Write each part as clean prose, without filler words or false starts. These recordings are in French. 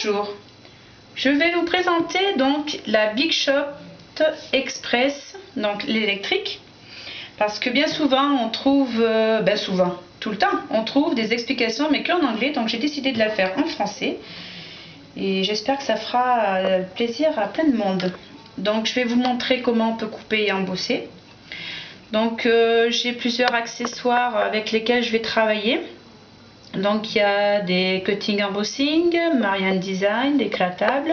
Bonjour, je vais vous présenter donc la Big Shot Express, donc l'électrique, parce que bien souvent on trouve, tout le temps, on trouve des explications mais qu'en anglais, donc j'ai décidé de la faire en français et j'espère que ça fera plaisir à plein de monde. Donc je vais vous montrer comment on peut couper et embosser. Donc j'ai plusieurs accessoires avec lesquels je vais travailler. Donc il y a des cutting embossing, Marianne Design, des créatables.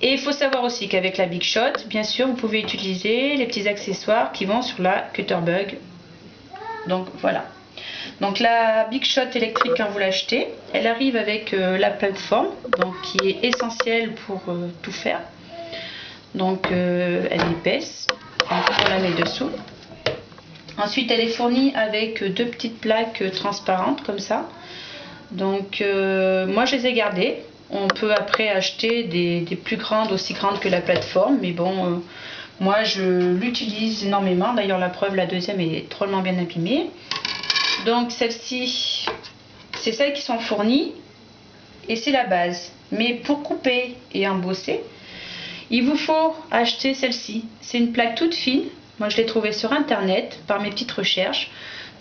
Et il faut savoir aussi qu'avec la Big Shot, bien sûr, vous pouvez utiliser les petits accessoires qui vont sur la Cutterbug. Donc voilà. Donc la Big Shot électrique, quand vous l'achetez, elle arrive avec la plateforme, donc qui est essentielle pour tout faire. Donc elle est épaisse, donc on la met dessous. Ensuite elle est fournie avec deux petites plaques transparentes comme ça. Donc moi je les ai gardées. On peut après acheter des plus grandes, aussi grandes que la plateforme, mais bon moi je l'utilise énormément. D'ailleurs la preuve, la deuxième est drôlement bien abîmée. Donc celles-ci, c'est celles qui sont fournies et c'est la base. Mais pour couper et embosser, il vous faut acheter celle-ci. C'est une plaque toute fine. Moi je l'ai trouvée sur internet par mes petites recherches.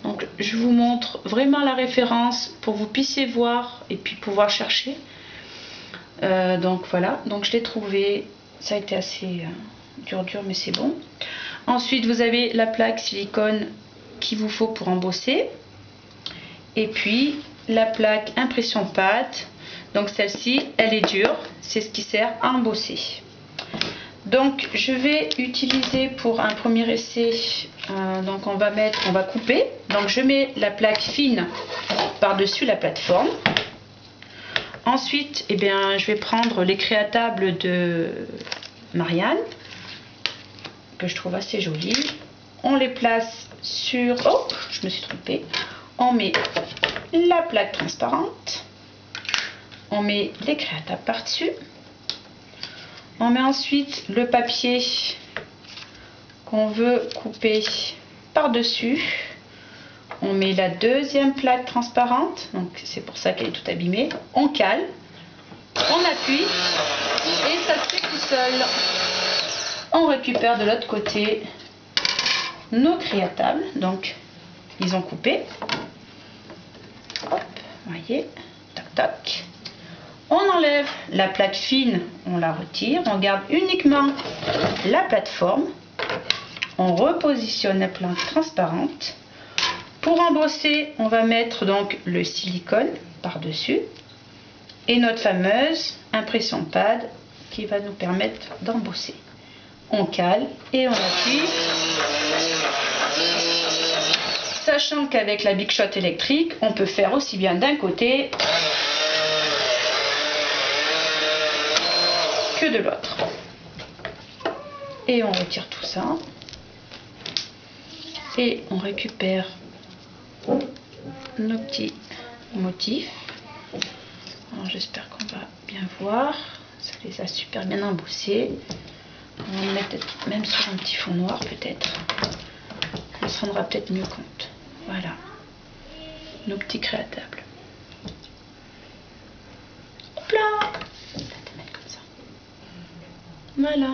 Donc je vous montre vraiment la référence pour que vous puissiez voir et puis pouvoir chercher. Donc voilà, donc je l'ai trouvé, ça a été assez dur mais c'est bon. Ensuite vous avez la plaque silicone qu'il vous faut pour embosser. Et puis la plaque impression pâte. Donc celle-ci elle est dure, c'est ce qui sert à embosser. Donc je vais utiliser pour un premier essai, donc on va couper. Donc je mets la plaque fine par-dessus la plateforme. Ensuite, eh bien, je vais prendre les créatables de Marianne, que je trouve assez jolies. On les place sur... Oh, je me suis trompée. On met la plaque transparente. On met les créatables par-dessus. On met ensuite le papier qu'on veut couper par-dessus. On met la deuxième plaque transparente, donc c'est pour ça qu'elle est toute abîmée. On cale, on appuie et ça se fait tout seul. On récupère de l'autre côté nos créatables, donc ils ont coupé. Hop, voyez, tac tac. On enlève la plaque fine, on la retire, on garde uniquement la plateforme. On repositionne la plaque transparente. Pour embosser, on va mettre donc le silicone par-dessus et notre fameuse impression pad qui va nous permettre d'embosser. On cale et on appuie. Sachant qu'avec la Big Shot électrique, on peut faire aussi bien d'un côté que de l'autre. Et on retire tout ça. Et on récupère nos petits motifs. J'espère qu'on va bien voir. Ça les a super bien embossés. On va le mettre même sur un petit fond noir peut-être. On se rendra peut-être mieux compte. Voilà. Nos petits créatables. Hop là. On va les mettre comme ça. Voilà.